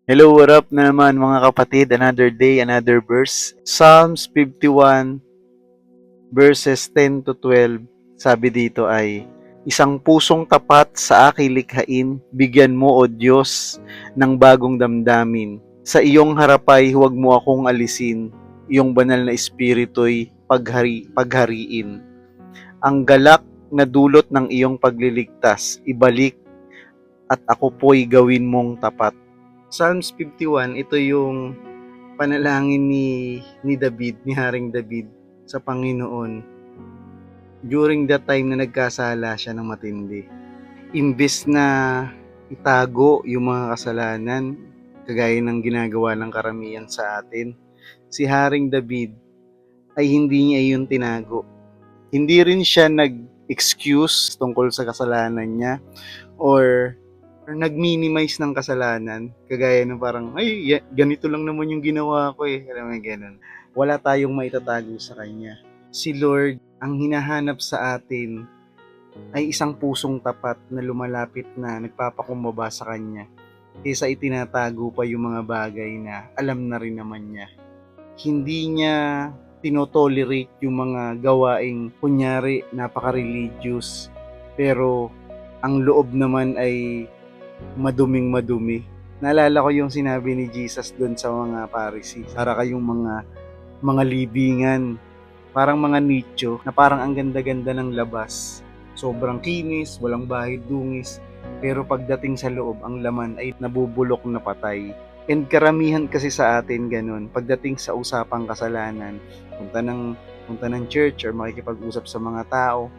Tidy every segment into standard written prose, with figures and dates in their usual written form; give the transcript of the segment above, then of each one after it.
Hello, what up na naman mga kapatid? Another day, another verse. Psalms 51 verses 10 to 12. Sabi dito ay, isang pusong tapat sa aking likhain, bigyan mo o Diyos ng bagong damdamin. Sa iyong harapay, huwag mo akong alisin. Iyong banal na espiritu'y paghariin. Ang galak na dulot ng iyong pagliligtas, ibalik at ako po'y gawin mong tapat. Psalms 51, ito yung panalangin ni David, ni Haring David sa Panginoon during that time na nagkasala siya ng matindi. Imbes na itago yung mga kasalanan, kagaya ng ginagawa ng karamihan sa atin, si Haring David ay hindi niya iyon tinago. Hindi rin siya nag-excuse tungkol sa kasalanan niya or nag-minimize ng kasalanan, kagaya ng parang, ay, ganito lang naman yung ginawa ko eh. Alam mo, ganun. Wala tayong maitatago sa Kanya. Si Lord, ang hinahanap sa atin ay isang pusong tapat na lumalapit na nagpapakumbaba sa Kanya kaysa itinatago pa yung mga bagay na alam na rin naman niya. Hindi niya tinotolerate yung mga gawaing kunyari napaka-religious pero ang loob naman ay maduming madumi. Naalala ko yung sinabi ni Jesus doon sa mga Pharisees. Para kayong mga libingan, parang mga nicho na parang ang ganda-ganda ng labas. Sobrang kinis, walang bahid dungis, pero pagdating sa loob, ang laman ay nabubulok na patay. And karamihan kasi sa atin ganun, pagdating sa usapang kasalanan, punta ng church or makikipag-usap sa mga tao,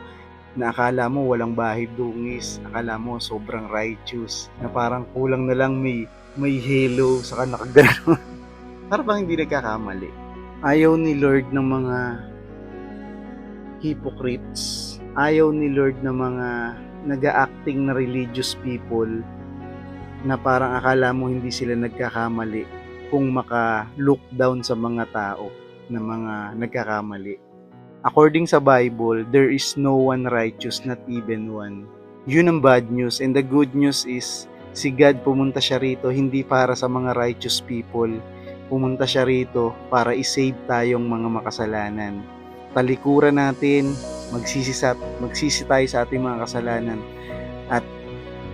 na akala mo walang bahid dungis, akala mo sobrang righteous, na parang kulang na lang may halo sa nakagano. Para bang hindi nagkakamali. Ayaw ni Lord ng mga hypocrites. Ayaw ni Lord ng mga nag-acting na religious people na parang akala mo hindi sila nagkakamali kung maka-look down sa mga tao na mga nagkakamali. According sa Bible, there is no one righteous, not even one. Yun ang bad news. And the good news is, si God pumunta siya rito hindi para sa mga righteous people. Pumunta siya rito para i-save tayong mga makasalanan. Talikuran natin, magsisi tayo sa ating mga kasalanan at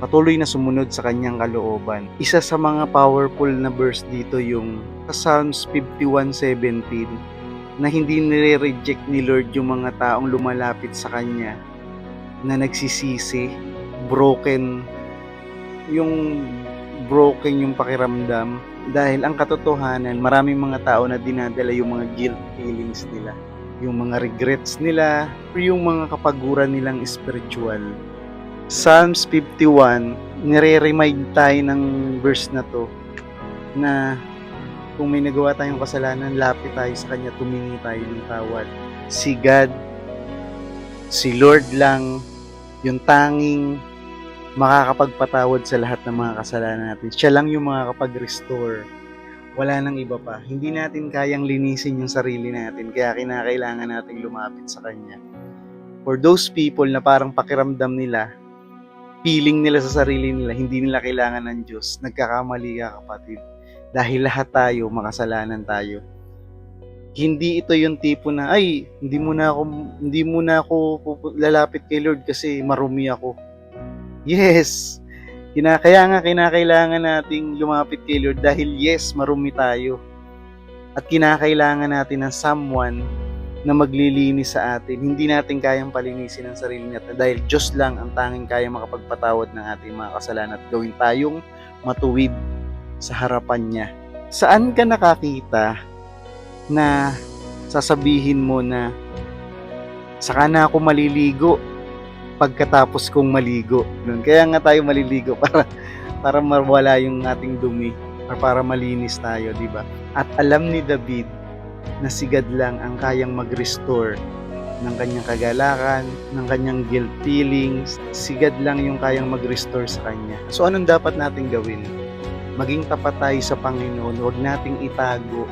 patuloy na sumunod sa kanyang kalooban. Isa sa mga powerful na verse dito yung Psalms 51:17 na hindi nire-reject ni Lord yung mga taong lumalapit sa Kanya na nagsisisi, broken yung pakiramdam dahil ang katotohanan, maraming mga tao na dinadala yung mga guilt feelings nila, yung mga regrets nila, or yung mga kapaguran nilang spiritual. Psalms 51, nire-remind tayo ng verse na to na kung may nagawa tayong kasalanan, lapit tayo sa Kanya, tumingi tayo ng tawad. Si God, si Lord lang, yung tanging makakapagpatawad sa lahat ng mga kasalanan natin. Siya lang yung makakapag-restore. Wala nang iba pa. Hindi natin kayang linisin yung sarili natin, kaya kinakailangan natin lumapit sa Kanya. For those people na parang pakiramdam nila, feeling nila sa sarili nila, hindi nila kailangan ng Diyos, nagkakamali ka, kapatid. Dahil lahat tayo, makasalanan tayo. Hindi ito yung tipo na, ay, hindi mo na ako lalapit kay Lord kasi marumi ako. Yes, kaya nga kinakailangan nating lumapit kay Lord dahil yes, marumi tayo. At kinakailangan natin ng someone na maglilinis sa atin. Hindi natin kayang palinisin ang sarili natin dahil Diyos lang ang tanging kayang makapagpatawad ng ating mga kasalanan at gawin tayong matuwid sa harapan niya. Saan ka nakakita na sasabihin mo na saka na ako maliligo pagkatapos kong maligo? Kaya nga tayo maliligo para mawala yung ating dumi or para malinis tayo, di ba? At alam ni David na si God lang ang kayang mag-restore ng kanyang kagalakan, ng kanyang guilt feelings. Si God lang yung kayang mag-restore sa kanya. So anong dapat natin gawin? Maging tapat tayo sa Panginoon, huwag nating itago,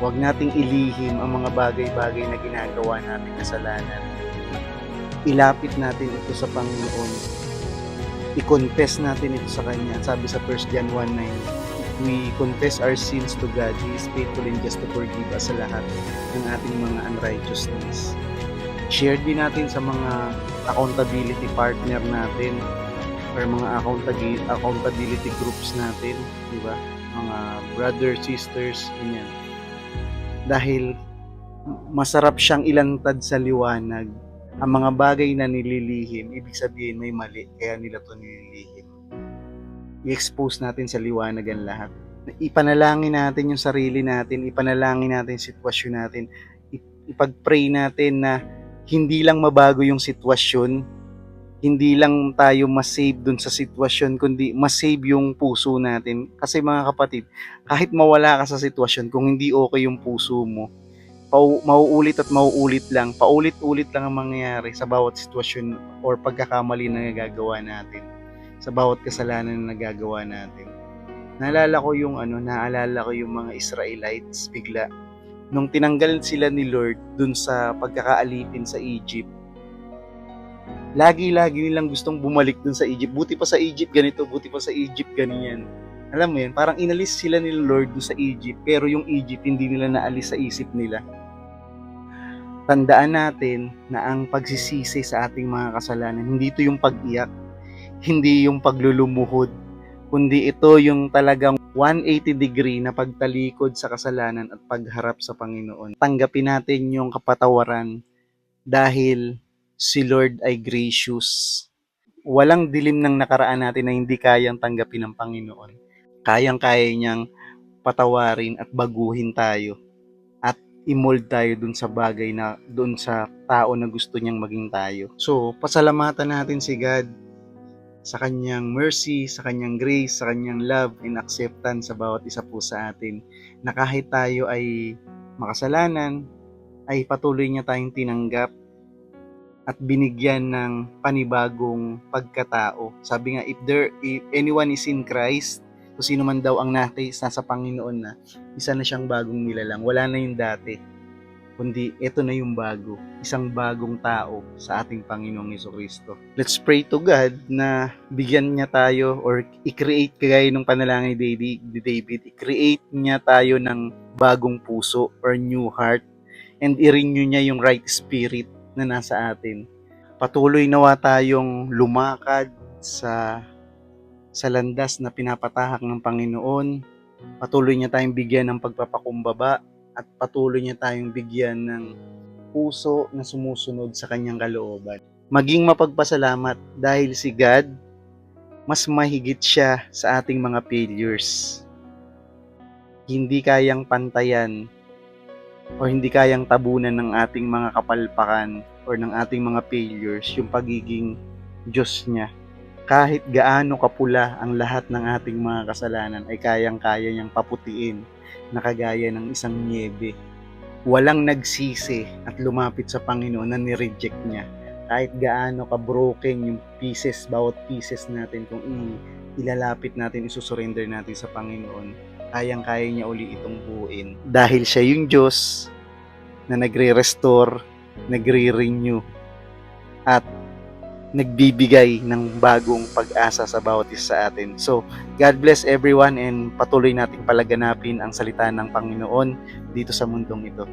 huwag nating ilihim ang mga bagay-bagay na ginagawa natin kasalanan. Ilapit natin ito sa Panginoon. i-confess natin ito sa Kanya. Sabi sa 1 John 1:9, if we confess our sins to God, He is faithful and just to forgive us sa lahat ng ating mga unrighteousness. Share din natin sa mga accountability partner natin or mga accountability groups natin, di ba? Mga brothers, sisters, ganyan. Dahil masarap siyang ilantad sa liwanag. Ang mga bagay na nililihim, ibig sabihin may mali, kaya nila to nililihim. I-expose natin sa liwanag ang lahat. Ipanalangin natin yung sarili natin, ipanalangin natin yung sitwasyon natin, ipag-pray natin na hindi lang mabago yung sitwasyon, hindi lang tayo masave dun sa sitwasyon, kundi masave yung puso natin. Kasi mga kapatid, kahit mawala ka sa sitwasyon, kung hindi okay yung puso mo, mauulit at mauulit lang, paulit-ulit lang ang mangyayari sa bawat sitwasyon or pagkakamali na nagagawa natin, sa bawat kasalanan na nagagawa natin. Naalala ko yung mga Israelites bigla nung tinanggal sila ni Lord dun sa pagkakaalipin sa Egypt. Lagi nilang gustong bumalik dun sa Egypt. Buti pa sa Egypt ganito, buti pa sa Egypt ganyan. Alam mo yun, parang inalis sila ni Lord dun sa Egypt, pero yung Egypt hindi nila naalis sa isip nila. Tandaan natin na ang pagsisisi sa ating mga kasalanan, hindi ito yung pag-iyak, hindi yung paglulumuhod, kundi ito yung talagang 180 degree na pagtalikod sa kasalanan at pagharap sa Panginoon. Tanggapin natin yung kapatawaran dahil si Lord ay gracious. Walang dilim ng nakaraan natin na hindi kayang tanggapin ng Panginoon. Kayang-kaya niyang patawarin at baguhin tayo at i-mold tayo dun sa bagay na dun sa tao na gusto niyang maging tayo. So, pasalamatan natin si God sa kanyang mercy, sa kanyang grace, sa kanyang love and acceptance sa bawat isa po sa atin, na kahit tayo ay makasalanan, ay patuloy niya tayong tinanggap at binigyan ng panibagong pagkatao. Sabi nga, if anyone is in Christ, kung sino man daw ang nasa Panginoon na, isa na siyang bagong nilalang. Wala na yung dati, kundi ito na yung bago. Isang bagong tao sa ating Panginoong Jesucristo. Let's pray to God na bigyan niya tayo or i-create kagaya ng panalangin ni David, i-create niya tayo ng bagong puso or new heart and i-renew niya yung right spirit na nasa atin. Patuloy nawa tayong lumakad sa landas na pinapatahak ng Panginoon. Patuloy niya tayong bigyan ng pagpapakumbaba at patuloy niya tayong bigyan ng puso na sumusunod sa kanyang kalooban. Maging mapagpasalamat dahil si God, mas mahigit siya sa ating mga failures. Hindi kayang pantayan o hindi kayang tabunan ng ating mga kapalpakan or ng ating mga failures yung pagiging Diyos niya. Kahit gaano kapula ang lahat ng ating mga kasalanan ay kayang-kaya niyang paputiin na kagaya ng isang niebe. Walang nagsisi at lumapit sa Panginoon na ni-reject niya. Kahit gaano ka-broken yung pieces, bawat pieces natin, kung ilalapit natin, isusurrender natin sa Panginoon, kayang-kaya niya uli itong buuin. Dahil siya yung Diyos na nagre-restore, nagre-renew, at nagbibigay ng bagong pag-asa sa bawat isa sa atin. So, God bless everyone and patuloy nating palaganapin ang salita ng Panginoon dito sa mundong ito.